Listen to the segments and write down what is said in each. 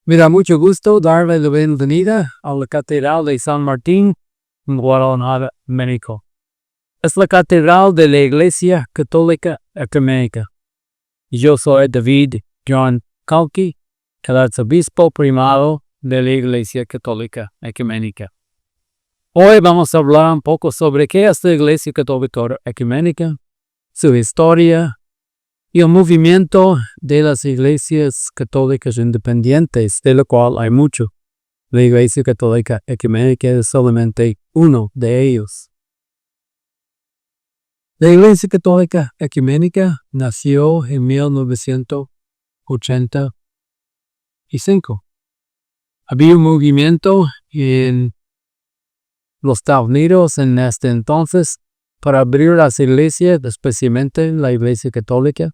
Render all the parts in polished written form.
Me da mucho gusto darle la bienvenida a la Catedral de San Martín en Guadalajara, México. Es la Catedral de la Iglesia Católica Ecuménica. Yo soy David John Calqui, el arzobispo primado de la Iglesia Católica Ecuménica. Hoy vamos a hablar un poco sobre qué es la Iglesia Católica Ecuménica, su historia, y el movimiento de las iglesias católicas independientes, de lo cual hay mucho. La Iglesia Católica Ecuménica es solamente uno de ellos. La Iglesia Católica Ecuménica nació en 1985. Había un movimiento en los Estados Unidos en este entonces para abrir las iglesias, especialmente la Iglesia Católica,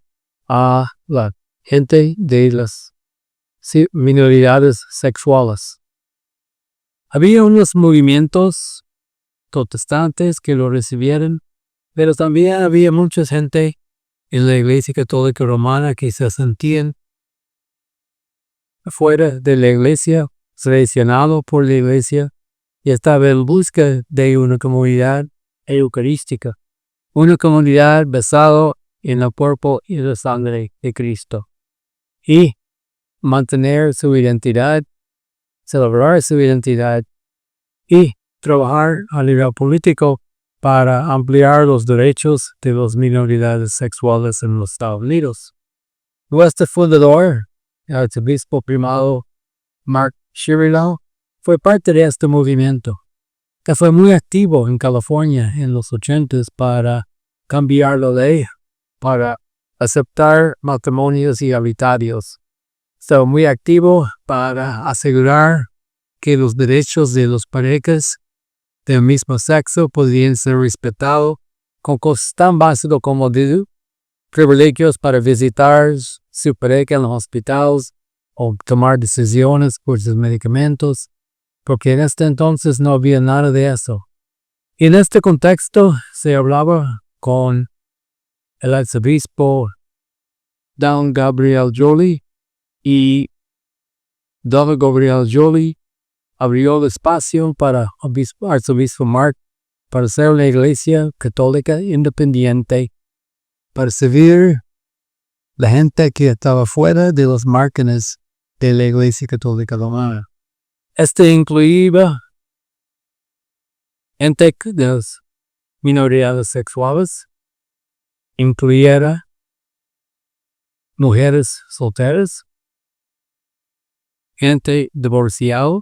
a la gente de las minoridades sexuales. Había unos movimientos protestantes que lo recibieron, pero también había mucha gente en la Iglesia Católica Romana que se sentían fuera de la iglesia, seleccionado por la iglesia, y estaba en busca de una comunidad eucarística, una comunidad basada en el cuerpo y la sangre de Cristo. Y mantener su identidad, celebrar su identidad y trabajar a nivel político para ampliar los derechos de las minoridades sexuales en los Estados Unidos. Nuestro fundador, el arzobispo primado Mark Sheridan, fue parte de este movimiento, que fue muy activo en California en los 80s para cambiar la ley, para aceptar matrimonios igualitarios. Estaba muy activo para asegurar que los derechos de las parejas del mismo sexo podían ser respetados con cosas tan básicas como privilegios para visitar su pareja en los hospitales o tomar decisiones por sus medicamentos, porque en este entonces no había nada de eso. Y en este contexto se hablaba con el arzobispo Don Gabriel Joly, y Don Gabriel Joly abrió el espacio para arzobispo Mark para ser una iglesia católica independiente, para servir la gente que estaba fuera de los márgenes de la Iglesia Católica Romana. Este incluía gente de las minoridades sexuales, incluyera mujeres solteras, gente divorciada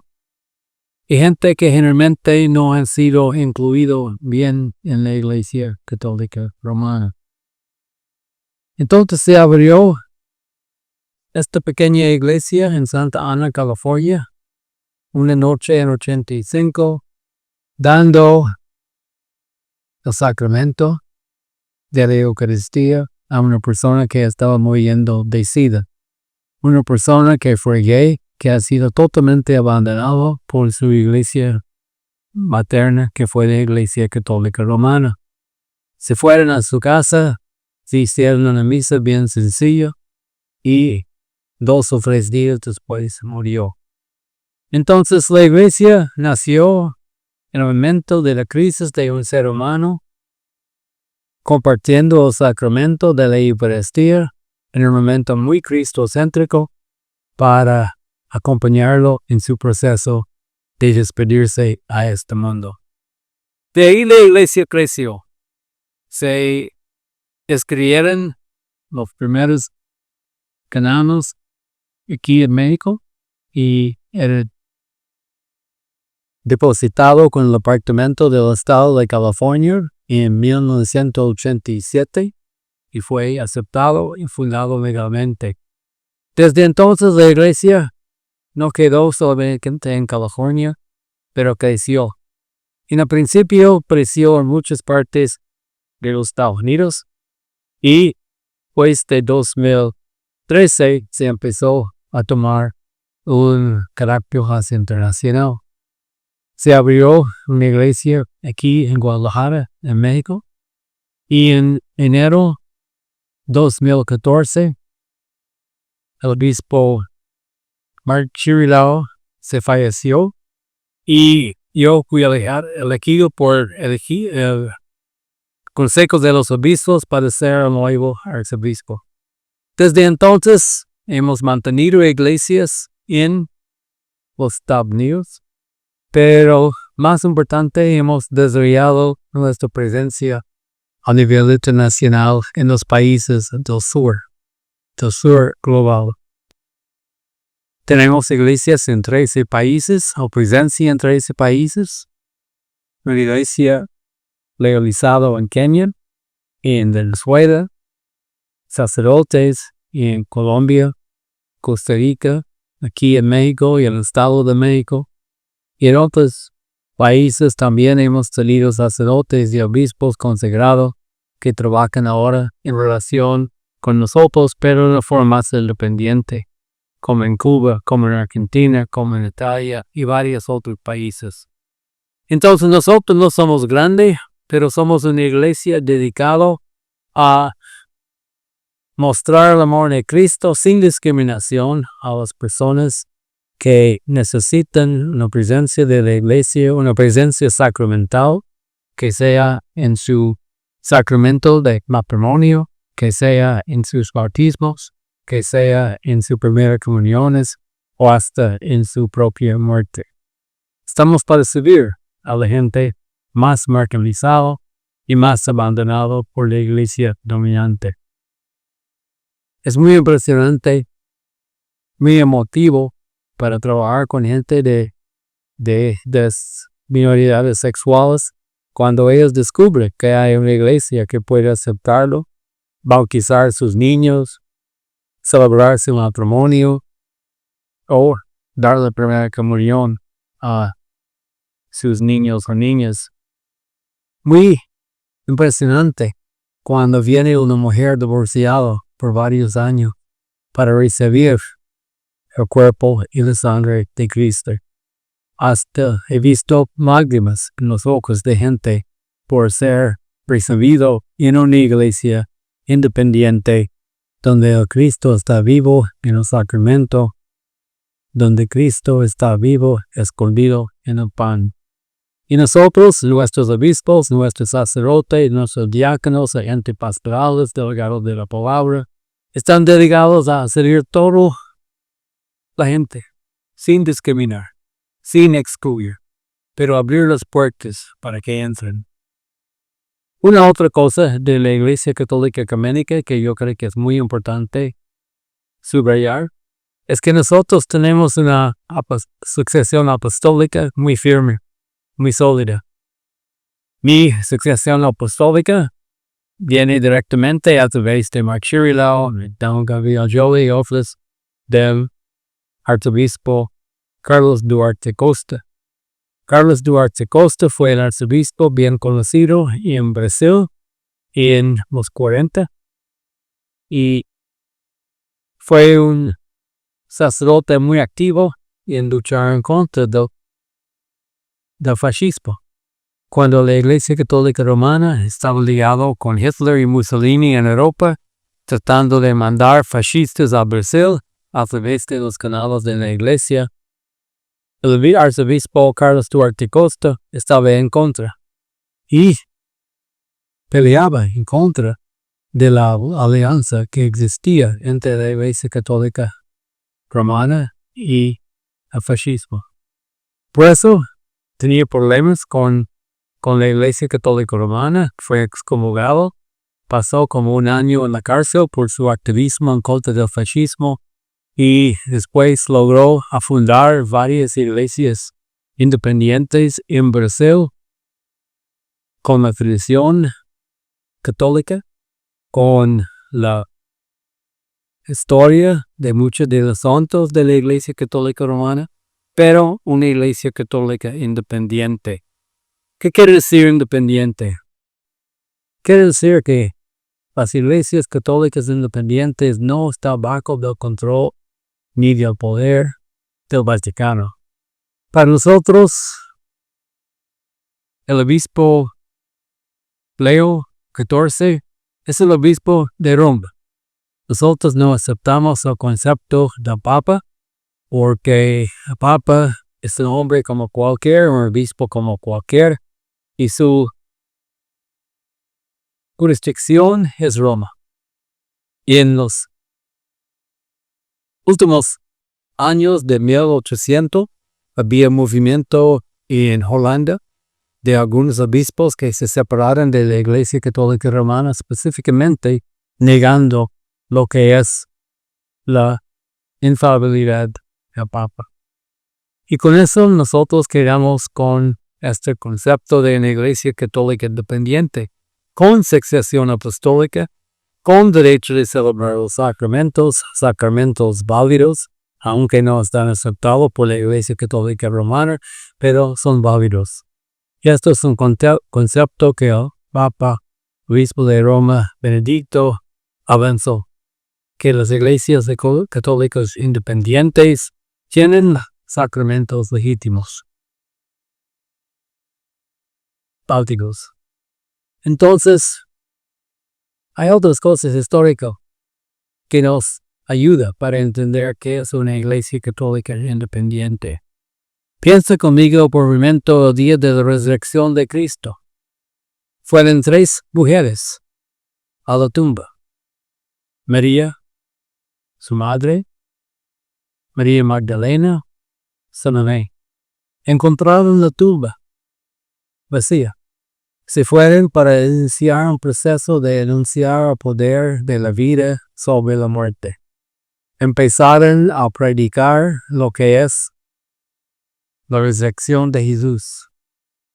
y gente que generalmente no han sido incluidos bien en la Iglesia Católica Romana. Entonces se abrió esta pequeña iglesia en Santa Ana, California, una noche en 85, dando el sacramento de la Eucaristía a una persona que estaba muriendo de SIDA. Una persona que fue gay, que ha sido totalmente abandonado por su iglesia materna, que fue la Iglesia Católica Romana. Se fueron a su casa, se hicieron una misa bien sencilla y 2 o 3 días después murió. Entonces la iglesia nació en el momento de la crisis de un ser humano, compartiendo el sacramento de la Eucaristía en un momento muy cristocéntrico para acompañarlo en su proceso de despedirse a este mundo. De ahí la iglesia creció. Se escribieron los primeros cánones aquí en México y era depositado con el Departamento del Estado de California en 1987 y fue aceptado y fundado legalmente. Desde entonces la iglesia no quedó solamente en California, pero creció. En el principio creció en muchas partes de los Estados Unidos y pues de 2013 se empezó a tomar un carácter más internacional. Se abrió una iglesia aquí en Guadalajara, en México, y en enero 2014 el obispo Marchirilao se falleció y yo fui elegido por el Consejo de los Obispos para ser el nuevo arzobispo. Desde entonces hemos mantenido iglesias en los Estados Unidos, pero más importante, hemos desarrollado nuestra presencia a nivel internacional en los países del sur global. Tenemos iglesias en 13 países o presencia en 13 países. Una iglesia legalizada en Kenia, en Venezuela, sacerdotes en Colombia, Costa Rica, aquí en México y en el Estado de México. Y en otros países también hemos tenido sacerdotes y obispos consagrados que trabajan ahora en relación con nosotros, pero de una forma más independiente, como en Cuba, como en Argentina, como en Italia y varios otros países. Entonces nosotros no somos grandes, pero somos una iglesia dedicada a mostrar el amor de Cristo sin discriminación a las personas que necesitan una presencia de la iglesia, una presencia sacramental, que sea en su sacramento de matrimonio, que sea en sus bautismos, que sea en sus primeras comuniones o hasta en su propia muerte. Estamos para servir a la gente más marginalizada y más abandonada por la iglesia dominante. Es muy impresionante, muy emotivo para trabajar con gente de minoridades sexuales cuando ellos descubren que hay una iglesia que puede aceptarlo, bautizar a sus niños, celebrar su matrimonio o dar la primera comunión a sus niños o niñas. Muy impresionante cuando viene una mujer divorciada por varios años para recibir el cuerpo y la sangre de Cristo. Hasta he visto lágrimas en los ojos de gente por ser recibido en una iglesia independiente donde el Cristo está vivo en el sacramento, donde Cristo está vivo escondido en el pan. Y nosotros, nuestros obispos, nuestros sacerdotes, nuestros diáconos, agentes pastorales, delegados de la palabra, están dedicados a servir toda la gente, sin discriminar, sin excluir, pero abrir las puertas para que entren. Una otra cosa de la Iglesia Católica Ecuménica que yo creo que es muy importante subrayar es que nosotros tenemos una sucesión apostólica muy firme, muy sólida. Mi sucesión apostólica viene directamente a través de Marchirilao, Don Gabriel Joly y otros del arzobispo Carlos Duarte Costa. Carlos Duarte Costa fue el arzobispo bien conocido en Brasil en los 40 y fue un sacerdote muy activo en luchar en contra del fascismo. Cuando la Iglesia Católica Romana estaba ligada con Hitler y Mussolini en Europa, tratando de mandar fascistas a Brasil a través de los canales de la Iglesia, el arzobispo Carlos Duarte Costa estaba en contra y peleaba en contra de la alianza que existía entre la Iglesia Católica Romana y el fascismo. Por eso tenía problemas con la Iglesia Católica Romana, fue excomulgado, pasó como un año en la cárcel por su activismo en contra del fascismo y después logró fundar varias iglesias independientes en Brasil con la tradición católica, con la historia de muchos de los santos de la Iglesia Católica Romana, pero una Iglesia Católica independiente. ¿Qué quiere decir independiente? Quiere decir que las iglesias católicas independientes no están bajo el control ni del poder del Vaticano. Para nosotros, el obispo Leo XIV es el obispo de Roma. Nosotros no aceptamos el concepto del Papa porque el Papa es un hombre como cualquier, un obispo como cualquier, y su jurisdicción es Roma. Y en los últimos años de 1800 había movimiento en Holanda de algunos obispos que se separaron de la Iglesia Católica Romana, específicamente negando lo que es la infalibilidad del Papa. Y con eso nosotros quedamos con este concepto de una Iglesia Católica independiente, con sucesión apostólica, con derecho de celebrar los sacramentos válidos, aunque no están aceptados por la Iglesia Católica Romana, pero son válidos. Y esto es un concepto que el Papa, Obispo de Roma, Benedicto, avanzó, que las iglesias católicas independientes tienen sacramentos legítimos, bálticos. Entonces, hay otras cosas históricas que nos ayudan para entender qué es una iglesia católica independiente. Piensa conmigo por un momento el día de la resurrección de Cristo. Fueron 3 mujeres a la tumba. María, su madre, María Magdalena, Salomé. Encontraron la tumba vacía. Se fueron para iniciar un proceso de anunciar el poder de la vida sobre la muerte. Empezaron a predicar lo que es la resurrección de Jesús.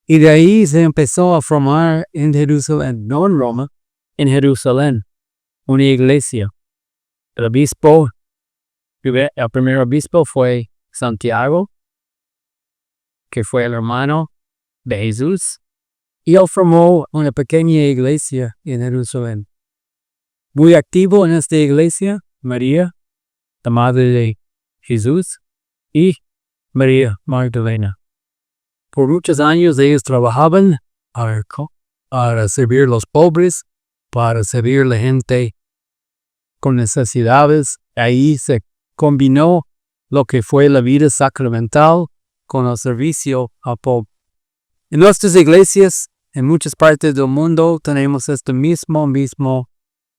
Y de ahí se empezó a formar en Jerusalén, no en Roma, en Jerusalén, una iglesia. El primer obispo fue Santiago, que fue el hermano de Jesús. Y él formó una pequeña iglesia en Jerusalén. Muy activo en esta iglesia, María, la madre de Jesús, y María Magdalena. Por muchos años ellos trabajaban para servir a los pobres, para servir a la gente con necesidades. Ahí se combinó lo que fue la vida sacramental con el servicio al pobre. En nuestras iglesias, en muchas partes del mundo, tenemos esta misma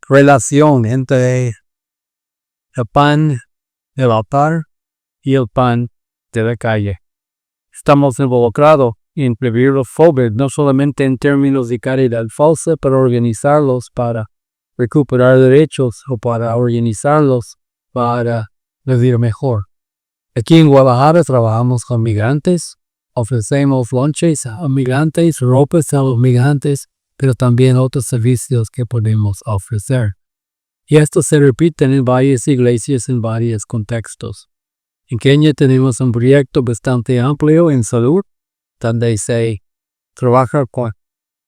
relación entre el pan del altar y el pan de la calle. Estamos involucrados en prevenir los pobres, no solamente en términos de caridad falsa, pero organizarlos para recuperar derechos o para organizarlos para vivir mejor. Aquí en Guadalajara trabajamos con migrantes. Ofrecemos lunches a migrantes, ropas a los migrantes, pero también otros servicios que podemos ofrecer. Y esto se repite en varias iglesias en varios contextos. En Kenia tenemos un proyecto bastante amplio en salud, donde se trabaja con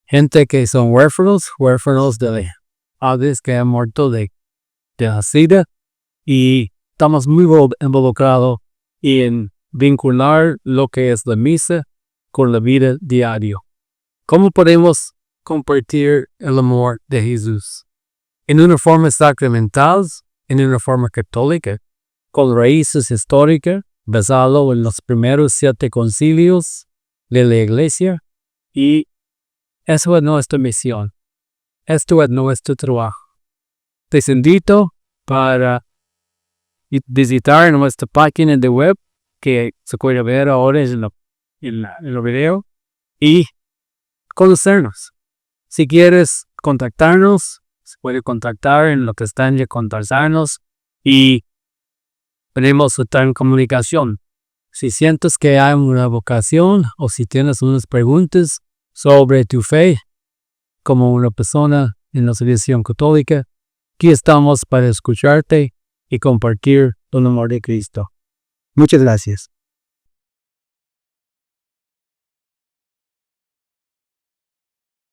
gente que son huérfanos de padres que han muerto de la SIDA, y estamos muy involucrados en vincular lo que es la misa con la vida diaria. ¿Cómo podemos compartir el amor de Jesús? En una forma sacramental, en una forma católica, con raíces históricas, basado en los primeros 7 concilios de la Iglesia, y eso es nuestra misión. Esto es nuestro trabajo. Te invito para visitar nuestra página de web, que se puede ver ahora en el video, y conocernos. Si quieres contactarnos, se puede contactar en lo que están de contactarnos y podemos estar en comunicación. Si sientes que hay una vocación o si tienes unas preguntas sobre tu fe como una persona en la tradición católica, aquí estamos para escucharte y compartir el amor de Cristo. Muchas gracias.